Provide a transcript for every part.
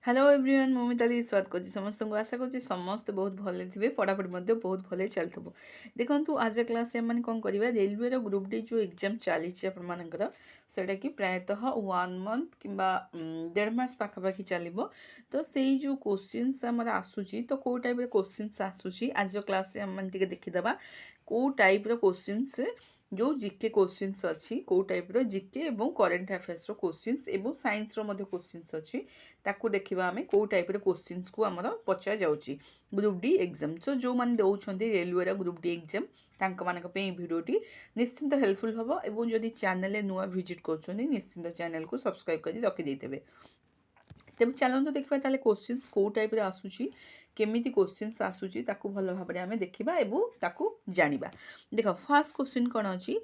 Hello everyone ମୁଁ ମିତାଲି ସ୍ୱାଗତ କରୁଛି ସମସ୍ତଙ୍କୁ ଆଶା କରୁଛି ସମସ୍ତେ ବହୁତ ଭଲରେ ଥିବେ ପଢ଼ାପଢ଼ି ମଧ୍ୟ ବହୁତ ଭଲରେ ଚାଲିଥିବ ଦେଖନ୍ତୁ ଆଜି କ୍ଲାସ୍ ଏମାନେ କ'ଣ କରିବା ରେଲୱେର ଗ୍ରୁପ୍ ଡି ଯେଉଁ ଏକ୍ଜାମ୍ ଚାଲିଛି ଆପଣମାନଙ୍କର ସେଇଟାକି ପ୍ରାୟତଃ 1 ମନ୍ଥ କିମ୍ବା 1.5 ମାସ ପାଖାପାଖି ଚାଲିବ ତ ସେଇ ଯେଉଁ କୋଶ୍ଚିନ୍ସ ଆମର ଆସୁଛି ତ କେଉଁ ଟାଇପ୍ର କୋଶ୍ଚିନ୍ସ ଆସୁଛି ଆଜିର କ୍ଲାସ୍ରେ ଆମେ ଟିକେ ଦେଖିଦେବା କେଉଁ ଟାଇପ୍ର କୋଶ୍ଚିନ୍ସ जो जीके क्वेश्चंस अच्छी कौ टाइप्र जीके और करेन्ट अफेयर्स क्वेश्चंस और साइंस रो क्वेश्चंस अच्छी ताकू देखा आम कौ टाइप्र क्वेश्चंस को आमर पचा जाऊँगी ग्रुप डी एग्जाम सो जो मैंने दौरान रेलवे ग्रुप डी एग्जाम तांकमानक भिडियोटी निश्चिंत हेल्पफुल हम और जदि चैनल नुआ विजिट कर निश्चिंत चैनल को सब्सक्राइब कर रखिदे तेज चलते देखा ताले क्वेश्चंस कौ टाइप्र आसूची केमिति क्वेश्चंस आसूची ताकू भल भाव में आम देखा और ताकू जानिबा देख फास्ट क्वेश्चन कौन अच्छी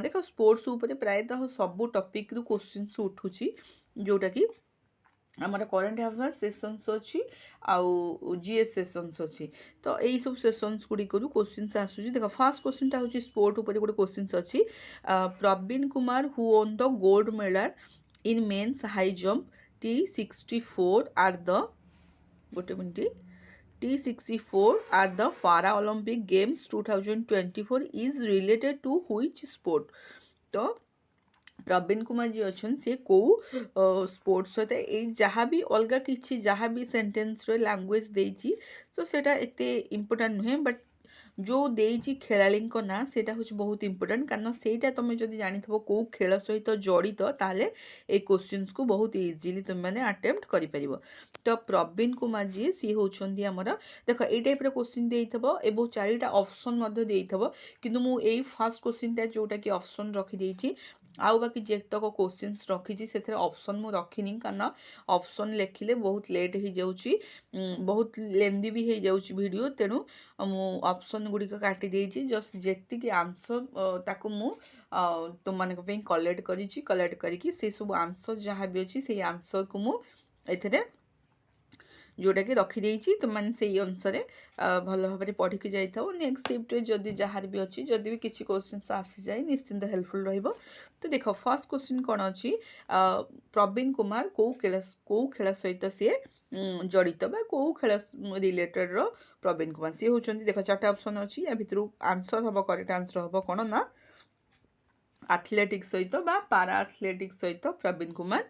देख स्पोर्ट्स उपर प्रायतः सबू टॉपिक रु क्वेश्चंस उठुची जोटा कि आमर करेन्ट अफेयर्स सेसन्स अच्छी आउ जीएस सेसन्स अच्छी तो यही सब सेसन्स गुड़िक क्वेश्चंस आसूची देख फास्ट क्वेश्चन टा हूँ स्पोर्ट उपर गोटे क्वेश्चंस अच्छी Praveen Kumar who won the gold medal in men's high jump T64 at the गोटे minute T64 at the Paralympic Games 2024 is related to which sport तो प्रवीण कुमार जी अच्छा सी कौ स्पोर्ट्स सहित ये जहाँ भी अलग किसी जहाँ भी सेन्टेन्स लैंग्वेज देती तो सेटा एते इम्पोर्टाट नुहे बट जो देती खेलाड़ी ना सेटा हूँ बहुत इंपोर्टेंट कारण सेटा तुम जब जानी कौ खेल सहित जड़ित ताले ये क्वेश्चंस को बहुत इजिली तुम मैंने अटेम्प्ट कर तो प्रवीण कुमार जी सी होती आमर देख ये टाइप क्वेश्चन देव चारिटा ऑप्शन देथब किंतु मु यही फास्ट क्वेश्चन टा जोटा कि ऑप्शन रखिदेची आउ बाकी जेतक क्वेश्चंस रखी से ऑप्शन मु रखिनी कारण ऑप्शन लिखिले बहुत लेट हो जाऊँगी बहुत लेंदी भी हो जाऊँगी वीडियो तेणु मु ऑप्शन गुड़िक काटी देछि जस्ट जेतिकी आंसर ताकू मु तुम मानक पे कलेक्ट करी से सब आंसर जहाँ भी अच्छी से आंसर को मु एथिरे जोटा कि रखिदेछि तुम मैंने से अनुसार भल भाव में पढ़ी जाइए नेक्स्ट शिफ्ट जदि जहाँ भी अच्छी जदि भी किसी क्वेश्चन आसी जाए निश्चिंत हेल्पफुल रहिबो तो देख फर्स्ट क्वेश्चन कौन अच्छी प्रवीण कुमार कौ खेल सहित सी जड़ित बा कौ खेल रिलेटेड रो प्रवीण कुमार सी होचंदी देख चार्टा ऑप्शन अच्छी या भितर आंसर हम करेक्ट आंसर हम कौन ना एथलेटिक्स सहित पारा एथलेटिक्स सहित प्रवीण कुमार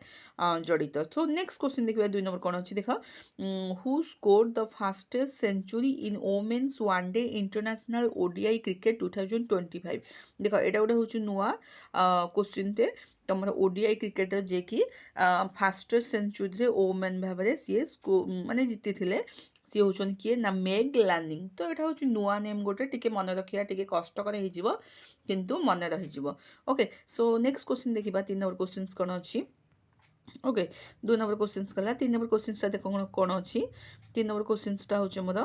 जड़ित सो नेक्स्ट क्वेश्चन देखिए 2 नंबर कौन अच्छी देख who score the fastest century in women's one day international ODI cricket 2025 देख यहाँ गोटे हूँ नुआ क्वेश्चन टे तुम ओडीआई क्रिकेटर जे कि फास्टेस्ट सेंचुरी वोमेन भाव में सी माने जीति सी होचन किए ना मेग लार्निंग तो यहाँ हूँ नुआ नेम गोटे टिके मन रखा टिके कष्टकर हो किंतु मन रही ओके सो नेक्स्ट क्वेश्चन देखा 3 नंबर क्वेश्चन कौन अच्छी ओके 2 नंबर क्वेश्चन कला 3 नंबर क्वेश्चन देख कौन अच्छी 3 नंबर क्वेश्चन हूँ more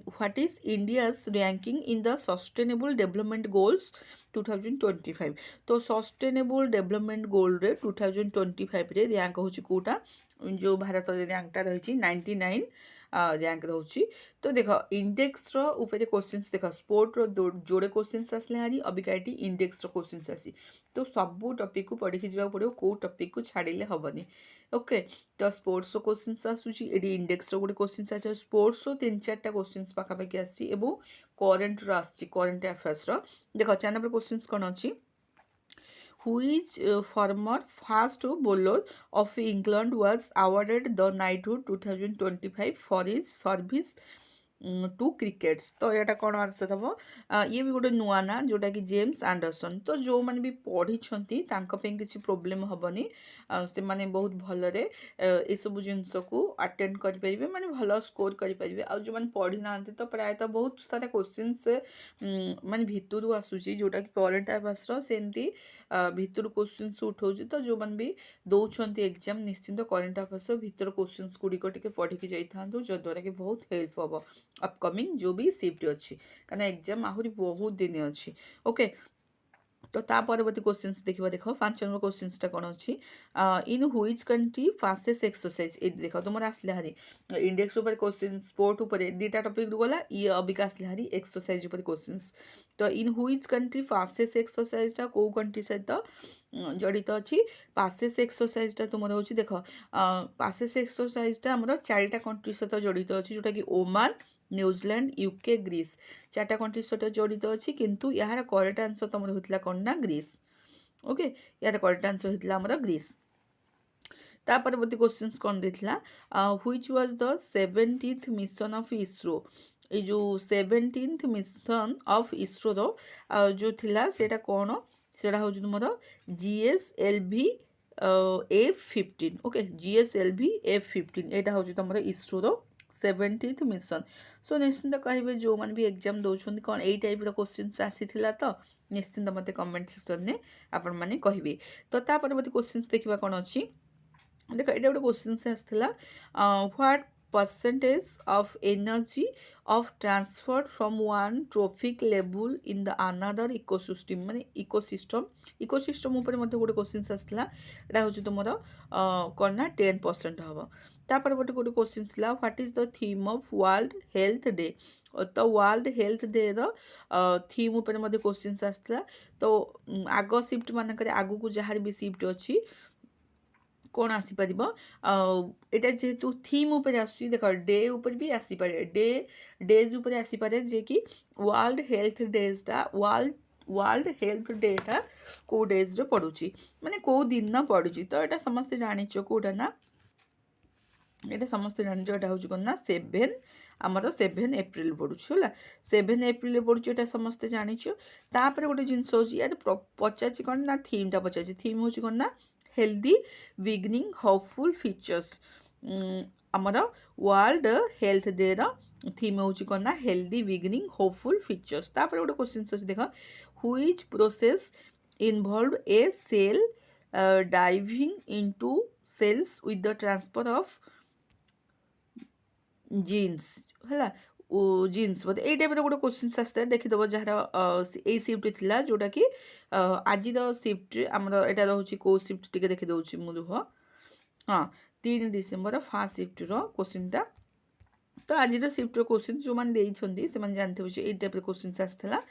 what is India's ranking in the sustainable development goals 2025 तो सस्टेनेबल डेवलपमेंट गोल रे 2025 रे रैंक हूँ कौटा जो भारत रैंकटा रही 99 रैंक रोचे तो देख इंडेक्स रे क्वेश्चंस देख स्पोर्ट रो जोड़े क्वेश्चंस आसले हारी अबिका ये इंडेक्स क्वेश्चंस आसी तो सबू टॉपिक को पढ़ी जावाक पड़ो कौ टॉपिक को छाड़िले हेनी ओके तो स्पोर्ट्स क्वेश्चंस आसूची ये इंडेक्स गोटे क्वेश्चंस आस स्पोर्ट्स 3-4टा क्वेश्चंस पाखापाखि आसी करेन्ट आसी करेन्ट अफेयर्स देख 4 नंबर क्वेश्चंस कौन अच्छी Which former fast bowler of England was awarded the knighthood 2025 for his service to crickets तो यहाँ कौन आंसर हम ये भी गोटे नुआ ना जोटा कि जेम्स एंडरसन तो जो मैंने भी पढ़ी किसी प्रोब्लेम हेनी से माने बहुत भलरे ये सब जिनस को अटेंड करेंगे माने भल स्कोर करेंगे आ जो मैंने पढ़ी ना तो प्रायतः बहुत सारा क्वेश्चंस माने भितर आसूची जोटा कि करेन्ट अफेयर्स सेमती भितर क्वेश्चंस उठाऊ तो जो मैंने भी दौरान एग्जाम निश्चिंत करेन्ट अफेयर्स भितर क्वेश्चंस गुड़िक पढ़ी जाता जद्वारा कि बहुत हेल्प हम अपकमिंग जो भी शिफ्ट अच्छी कारण एग्जाम आहरी बहुत दिन अच्छी ओके तो ता परवर्ती क्वेश्चंस देखिबा देखो 5 नंबर क्वेश्चंसटा कोन अछि in which country fastest exercise ए देखो तुमर आसले हारी इंडेक्स ऊपर क्वेश्चन स्पोर्ट ऊपर दीटा टॉपिक रु गला ये अबिका आसले हारी एक्सरसाइज ऊपर क्वेश्चंस तो इन व्हिच कंट्री फास्टेस्ट एक्सरसाइजटा को कंट्री सहित जड़ित अछि पासेस एक्सरसाइजटा तुमर होछि देखो पासेस एक्सरसाइजटा हमर चारिटा कंट्री सहित जड़ित अछि जोटा कि ओमान न्यूजीलैंड यूके ग्रीस चार्टा कंट्री सहित जड़ित अच्छी किंतु यार करेक्ट आंसर तुम होता कौन ना ग्रीस ओके यार करेक्ट आंसर होता आमर ग्रीस ता परवर्ती क्वेश्चंस कौन देथिला which was the 17th mission of ISRO ये जो 17th मिशन ऑफ इसरो रो जो थिला सेटा कौन सेटा हो तुमर GSLV F15 okay GSLV F15 एटा हो तुमर इसरो रो 17th मिशन सो निश्चिंत कहे जो मैंने भी एग्जाम दौरान कौन यही टाइप क्वेश्चन आसी तो निश्चिंत मत कमेंट सेक्शन में आपण मैंने कहे तो ता परवर्ती क्वेश्चन देखा कौन अच्छी देख ये गोटे क्वेश्चन आसाला what percentage of energy of transfer from one trophic level in the another ecosystem माने इकोसिस्टम ऊपर मते गोटे क्वेश्चन आसाला एटा होची तुमरो कौन ना 10% हम तापर गोटे क्वेश्चन था what is the theme of world health day तो वर्ल्ड हेल्थ डे रो थीम ऊपर मते क्वेश्चन आसाला तो आग शिफ्ट मानक आगु को जहाँ भी शिफ्ट अच्छी कौन आसीपर यहाँ जेहेतु थीम उपर आस देख डे उपर भी आसीपे डेज उपर आसीपे जे कि वर्ल्ड हेल्थ डेजटा वर्ल्ड हेल्थ डेटा कौ डेज पड़ुची माने कौ दिन पड़ुची तो यहाँ समस्ते जानिच कौटा ना ये समस्त जानिच यहाँ हूँ कौन ना 7 आमर 7 एप्रिल पड़ुछ है 7 एप्रिल पड़ुछ यहाँ समस्ते जानिच तापर गोटे जिनस यार पचार कौन ना थीमटा पचार थीम हूँ कौन ना हेल्दी बिगिनिंग होपफुल फीचर्स आमर वर्ल्ड हेल्थ डे थीम हूँ कौन ना हेल्दी बिगिनिंग होपफुल फीचर्स तापर गोटे क्वेश्चन अच्छे देख which process involve a cell dividing into cells with the transfer of genes है जीन्स बोधे यही टाइप गोटे क्वेश्चन आसता देखीदेव जार यही सिफ्ट थी जोटा कि आज सिफ्ट आमर यहाँ रोचे कौ सिफ्ट टी देखीदे मु रुह हाँ 3 डिसेम्बर फर्स्ट सिफ्ट क्वेश्चनटा तो आज सिफ्ट क्वेश्चन जो मैंने से जानते हो ये टाइप क्वेश्चन आसाला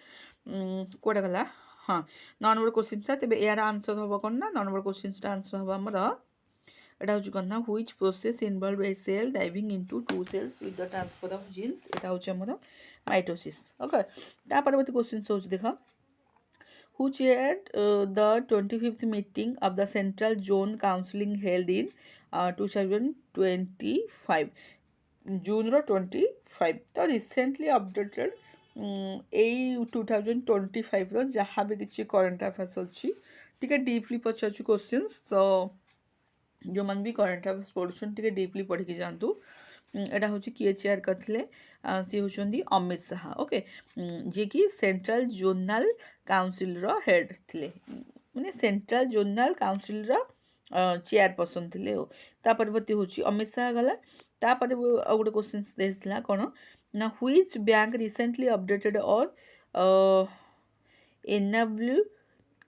कौटा गला हाँ 9 नंबर क्वेश्चन तेज यार आंसर हम कौन ना 9 नंबर क्वेश्चन आंसर हम आमर এটা হচ্ছে কন না which process involve a cell dividing into two cells with the transfer of genes এটা হচ্ছে আমার মাইটোসিস ওকে তার পরবর্তী কোশ্চেন হচ্ছে দেখো who chaired the 25th meeting of the central zone counselling held in 2025 জুনর 25 তো রিসেন্টলি আপডেটেড এই 2025 जहाँ भी किसी करेन्ट अफेयर्स अच्छी टी डीपली पचार क्वेश्चंस तो जो मैंने भी करेन्ट अफेयर्स पढ़ुन टे डीपली पढ़ी जातु यहाँ हूँ किए चेयर करते सी हूँ अमित शाह ओके जी कि सेंट्रल जोनाल काउंसिल हेड थे मैंने सेंट्रल जोनाल काउंसिल चेयरपर्सन थे तापरवर्ती हूँ अमित शाह गला तापर गोटे क्वेश्चन देता कौन ना व्हिच बैंक रिसेंटली अपडेटेड और एनेबल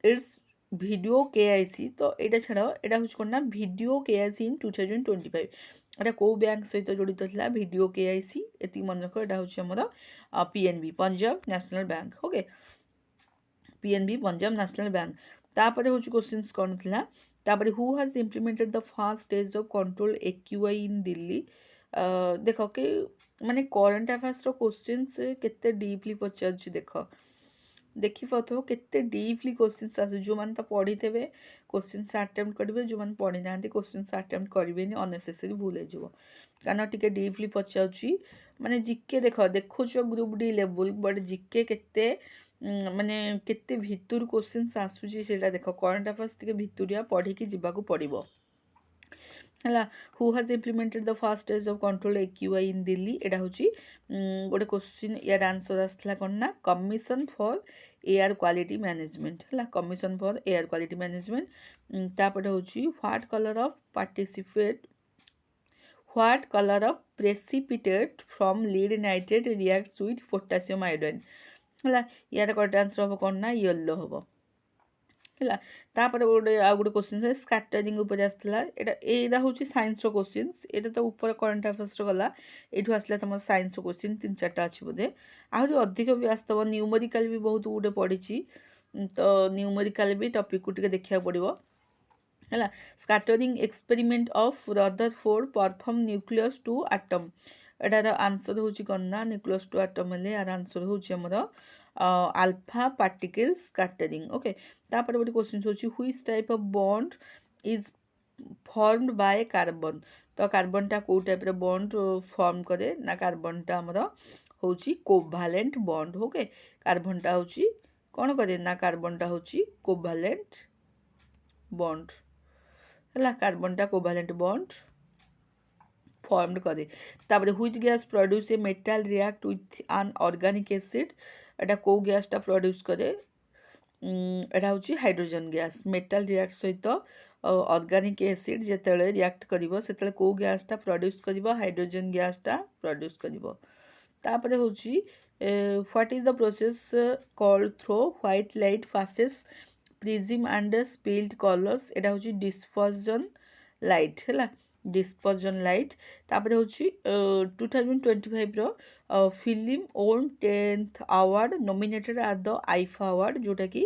इट्स भिडियो KIC तो यहाँ छाड़ यहाँ हूँ कौन ना भिडियो KIC इन 2025 यहाँ कौ बैंक सहित जड़ित था भिडियो KIC ये मन रख यहाँ हूँ आमर PNB Punjab national bank okay PNB Punjab national bank तापर हूँ क्वेश्चन कौन था तापर who has implemented the first stage of control AQI in Delhi देख के माने करेन्ट अफेयर्स क्वेश्चन केते डीपली पचार देख देखिपो केते डीपली क्वेश्चन आस जो मैंने तो पढ़ी थे क्वेश्चन आटेम्प्ट करेंगे जो मैंने पढ़ी ना क्वेश्चन आटेम्प्ट करेंगे अननेसेसरी भूल हो कारण टी डीपली पचार माने जिके देख देखुच ग्रुप डी लेवल बट जिके केते माने केते भितर क्वेश्चन आसूची सेटा देख करेन्ट अफेयर्स टी भितरिया पढ़ी जावाक पड़ो है who has implemented the first stage of control AQI in Delhi यहाँ हूँ गोटे क्वेश्चन यार आंसर आसाला कौन ना commission for air quality management है commission for air quality management तापर हूँ what colour of participate what colour of precipitate from lead nitrate reacts with potassium iodine है यार करेक्ट आंसर हम कौन ना येलो हम ହେଲା। ତାପରେ ଆଉ ଗୋଟେ କ୍ୱେଶ୍ଚିନ୍ ସ୍କାଟରିଂ ଉପରେ ଆସିଥିଲା। ଏଇଟା ହେଉଛି ସାଇନ୍ସର କ୍ୱେଶ୍ଚିନ୍ସ। ଏଇଟା ତ ଉପରେ କରେଣ୍ଟ ଆଫେୟାର୍ସର ଗଲା। ଏଇଠୁ ଆସିଲା ତୁମର ସାଇନ୍ସର କ୍ୱେଶ୍ଚିନ୍ 3-4ଟା ଅଛି ବୋଧେ। ଆହୁରି ଅଧିକ ବି ଆସିଥିବ। ନ୍ୟୁମେରିକାଲ ବି ବହୁତ ଗୋଟେ ପଡ଼ିଛି। ତ ନ୍ୟୁମେରିକାଲ ବି ଟପିକକୁ ଟିକେ ଦେଖିବାକୁ ପଡ଼ିବ ହେଲା। Scattering experiment of Rutherford perform nucleus to atom. ଏଟାର ଆନ୍ସର ହେଉଛି କ'ଣ ନା ନ୍ୟୁକ୍ଲିୟସ୍ ଟୁ ଆଟମ୍ ହେଲେ ଆର ଆନ୍ସର ହେଉଛି ଆମର ଆଲଫା ପାର୍ଟିକଲ୍ସ ସ୍କାଟରିଂ। ଓକେ। ତାପରେ ଗୋଟେ କ୍ୱେଶ୍ଚିନ୍ ହେଉଛି which type of bond is formed by carbon. ତ କାର୍ବନଟା କେଉଁ ଟାଇପ୍ର ବଣ୍ଡ ଫର୍ମ କରେ ନା କାର୍ବନଟା ଆମର ହେଉଛି କୋଭାଲେଣ୍ଟ ବଣ୍ଡ। ଓକେ। କାର୍ବନଟା ହେଉଛି କ'ଣ କରେ ନା କାର୍ବନଟା ହେଉଛି କୋଭାଲେଣ୍ଟ ବଣ୍ଡ ହେଲା। କାର୍ବନଟା କୋଭାଲେଣ୍ଟ ବଣ୍ଡ ଫର୍ମଡ କରେ। ତାପରେ which gas produce A metal react with ଆନ୍ ଅର୍ଗାନିକ୍ ଏସିଡ୍। ଏଟା କେଉଁ ଗ୍ୟାସ୍ଟା ପ୍ରଡ୍ୟୁସ୍ କରେ? ଏଟା ହେଉଛି ହାଇଡ୍ରୋଜେନ୍ ଗ୍ୟାସ୍। ମେଟାଲ ରିଆକ୍ଟ ସହିତ ଅର୍ଗାନିକ୍ ଏସିଡ୍ ଯେତେବେଳେ ରିଆକ୍ଟ କରିବ ସେତେବେଳେ କେଉଁ ଗ୍ୟାସ୍ଟା ପ୍ରଡ୍ୟୁସ୍ କରିବ? ହାଇଡ୍ରୋଜେନ୍ ଗ୍ୟାସ୍ଟା ପ୍ରଡ୍ୟୁସ୍ କରିବ। ତାପରେ ହେଉଛି what is the process called through white light passes prism and split colours. ଏଟା ହେଉଛି ଡିସ୍ପର୍ଜନ୍ ଲାଇଟ୍ ହେଲା। Dispersion light. ତାପରେ ହେଉଛି 2025ର film won 10th award nominated at the IIFA award, ଯେଉଁଟାକି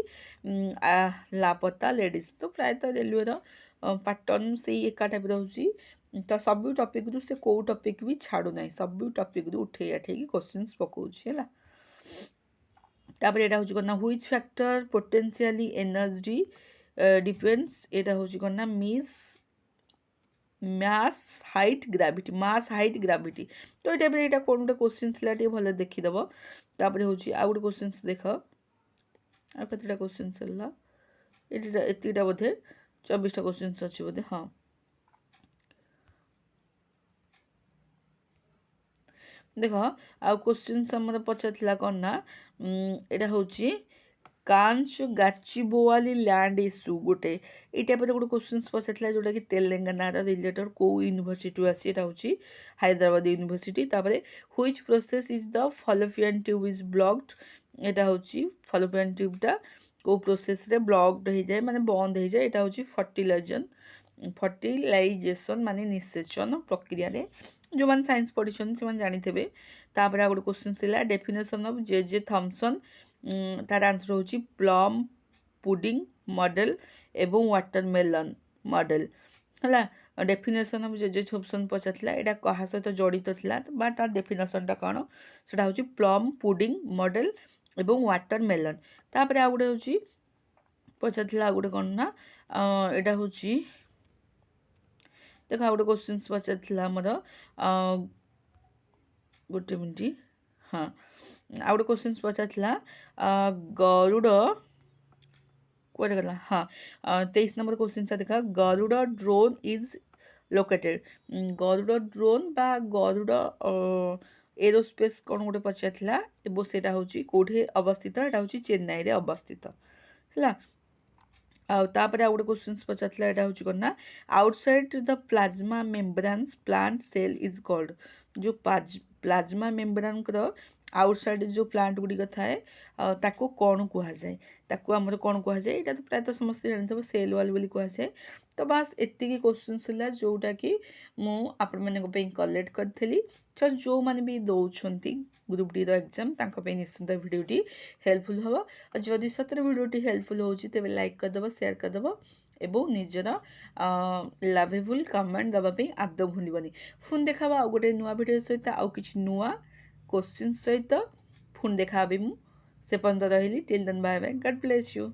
ଲାପତା ଲେଡ଼ିଜ୍। ତ ପ୍ରାୟତଃ ରେଲୱେର ପାଟର୍ନ ସେଇ ଏକା ଟାଇପ୍ର ହେଉଛି। ତ ସବୁ ଟପିକ୍ରୁ ସେ କେଉଁ ଟପିକ୍ ବି ଛାଡ଼ୁନାହିଁ। ସବୁ ଟପିକ୍ରୁ ଉଠେଇ ଆଠେଇକି କ୍ୱେଶ୍ଚିନ୍ସ ପକାଉଛି ହେଲା। ତାପରେ ଏଇଟା ହେଉଛି କ'ଣ ନା ହୁଇଚ୍ ଫ୍ୟାକ୍ଟର ପୋଟେନ୍ସିଆଲି ଏନର୍ଜି ଡିପେଣ୍ଡସ୍। ଏଇଟା ହେଉଛି କ'ଣ ନା ମ୍ୟାସ୍ ହାଇଟ୍ ଗ୍ରାଭିଟି। ମାସ୍ ହାଇଟ୍ ଗ୍ରାଭିଟି। ତ ଏଇ ଟାଇପ୍ରେ ଏଇଟା କ'ଣ ଗୋଟେ କ୍ୱେଶ୍ଚିନ୍ ଥିଲା, ଟିକେ ଭଲ ଦେଖିଦେବ। ତାପରେ ହେଉଛି ଆଉ ଗୋଟେ କ୍ୱେଶ୍ଚିନ୍ସ ଦେଖ। ଆଉ କେତେଟା କ୍ୱେଶ୍ଚିନ୍ସ ହେଲା? ଏତିକିଟା ବୋଧେ 24ଟା କ୍ୱେଶ୍ଚିନ୍ସ ଅଛି ବୋଧେ। ହଁ। ଦେଖ ଆଉ କ୍ୱେଶ୍ଚିନ୍ସ ଆମର ପଚାରିଥିଲା କ'ଣ ନା ଏଇଟା ହେଉଛି କାଞ୍ଚ ଗାଚିବୋୱାଲି ଲ୍ୟାଣ୍ଡ ଇସ୍ୟୁ ଗୋଟେ। ଏଇ ଟାଇପ୍ର ଗୋଟେ କ୍ୱେଶ୍ଚିନ୍ସ ପଚାରିଥିଲା ଯେଉଁଟାକି ତେଲେଙ୍ଗାନାର ରିଲେଟେଡ୍ କେଉଁ ୟୁନିଭର୍ସିଟିରୁ ଆସି। ଏଇଟା ହେଉଛି ହାଇଦ୍ରାବାଦ ୟୁନିଭର୍ସିଟି। ତାପରେ which process is the fallopian tube is blocked. ଏଇଟା ହେଉଛି ଫଲୋପିଆନ୍ ଟ୍ୟୁବ୍ଟା କେଉଁ ପ୍ରୋସେସ୍ରେ ବ୍ଲକ୍ଡ ହେଇଯାଏ ମାନେ ବନ୍ଦ ହେଇଯାଏ। ଏଇଟା ହେଉଛି ଫର୍ଟିଲାଇଜେସନ୍ ମାନେ ନିଷେଚନ ପ୍ରକ୍ରିୟାରେ। ଯେଉଁମାନେ ସାଇନ୍ସ ପଢ଼ିଛନ୍ତି ସେମାନେ ଜାଣିଥିବେ। ତାପରେ ଆଉ ଗୋଟେ କ୍ୱେଶ୍ଚିନ୍ ଥିଲା ଡେଫିନେସନ୍ ଅଫ୍ ଜେ ଥମ୍ପସନ୍। ତାର ଆନ୍ସର ହେଉଛି ପ୍ଲମ୍ ପୁଡ଼ିଂ ମଡ଼େଲ୍ ଏବଂ ୱାଟରମେଲନ୍ ମଡ଼େଲ୍ ହେଲା। ଡେଫିନେସନ୍ ଅଫ୍ ଜେ ଥମ୍ପସନ୍ ପଚାରିଥିଲା। ଏଇଟା କାହା ସହିତ ଜଡ଼ିତ ଥିଲା ବା ତାର ଡେଫିନେସନ୍ଟା କ'ଣ? ସେଇଟା ହେଉଛି ପ୍ଲମ୍ ପୁଡ଼ିଂ ମଡ଼େଲ୍ ଏବଂ ୱାଟରମେଲନ୍। ତାପରେ ଆଉ ଗୋଟେ ହେଉଛି ପଚାରିଥିଲା ଆଉ ଗୋଟେ କ'ଣ ନା ଏଇଟା ହେଉଛି ଦେଖ ଆଉ ଗୋଟେ କ୍ୱେଶ୍ଚିନ୍ସ ପଚାରିଥିଲା ଆମର ଗୋଟେ ମିନିଟ୍। ହଁ ଆଉ ଗୋଟେ କ୍ୱେଶ୍ଚିନ୍ସ ପଚାରିଥିଲା ଗରୁଡ଼ କୁଆଡ଼େ ଗଲା? ହଁ 23 ନମ୍ବର କ୍ୱେଶ୍ଚିନ୍ସଟା ଦେଖ। Garuda drone is located. Garuda drone ବା ଗରୁଡ଼ ଏରୋସ୍ପେସ୍ କ'ଣ ଗୋଟେ ପଚାରିଥିଲା ଏବଂ ସେଇଟା ହେଉଛି କେଉଁଠି ଅବସ୍ଥିତ? ଏଇଟା ହେଉଛି ଚେନ୍ନାଇରେ ଅବସ୍ଥିତ ହେଲା। ଆଉ ତାପରେ ଆଉ ଗୋଟେ କ୍ୱେଶ୍ଚିନ୍ସ ପଚାରିଥିଲା। ଏଇଟା ହେଉଛି କ'ଣ ନା outside the plasma membranes plant cell is called. ଯେଉଁ ପ୍ଲାଜମା ମେମ୍ବ୍ରାନ୍ର ଆଉଟସାଇଡ୍ ଯେଉଁ ପ୍ଲାଣ୍ଟ ଗୁଡ଼ିକ ଥାଏ ତାକୁ କ'ଣ କୁହାଯାଏ? ତାକୁ ଆମର କ'ଣ କୁହାଯାଏ? ଏଇଟା ତ ପ୍ରାୟତଃ ସମସ୍ତେ ଜାଣିଥିବ ସେଲ୍ ୱାଲ୍ ବୋଲି କୁହାଯାଏ। ତ ବାସ୍ ଏତିକି କ୍ୱେଶ୍ଚିନ୍ସ ଥିଲା ଯେଉଁଟାକି ମୁଁ ଆପଣମାନଙ୍କ ପାଇଁ କଲେକ୍ଟ କରିଥିଲି। ତ ଯେଉଁମାନେ ବି ଦେଉଛନ୍ତି ଗ୍ରୁପ୍ ଡିର ଏକ୍ଜାମ୍ ତାଙ୍କ ପାଇଁ ନିଶ୍ଚିନ୍ତ ଭିଡ଼ିଓଟି ହେଲ୍ପଫୁଲ୍ ହେବ। ଆଉ ଯଦି ସତରେ ଭିଡ଼ିଓଟି ହେଲ୍ପଫୁଲ୍ ହେଉଛି ତେବେ ଲାଇକ୍ କରିଦେବ, ସେୟାର କରିଦେବ ଏବଂ ନିଜର ଲାଭେବୁଲ୍ କମେଣ୍ଟ ଦେବା ପାଇଁ ଆଦୌ ଭୁଲିବନି। ପୁଣି ଦେଖାବା ଆଉ ଗୋଟେ ନୂଆ ଭିଡ଼ିଓ ସହିତ, ଆଉ କିଛି ନୂଆ କ୍ୱେଶ୍ଚିନ୍ସ ସହିତ ପୁଣି ଦେଖାହେବି ମୁଁ। ସେ ପର୍ଯ୍ୟନ୍ତ ରହିଲି। Till then bye bye. God bless you.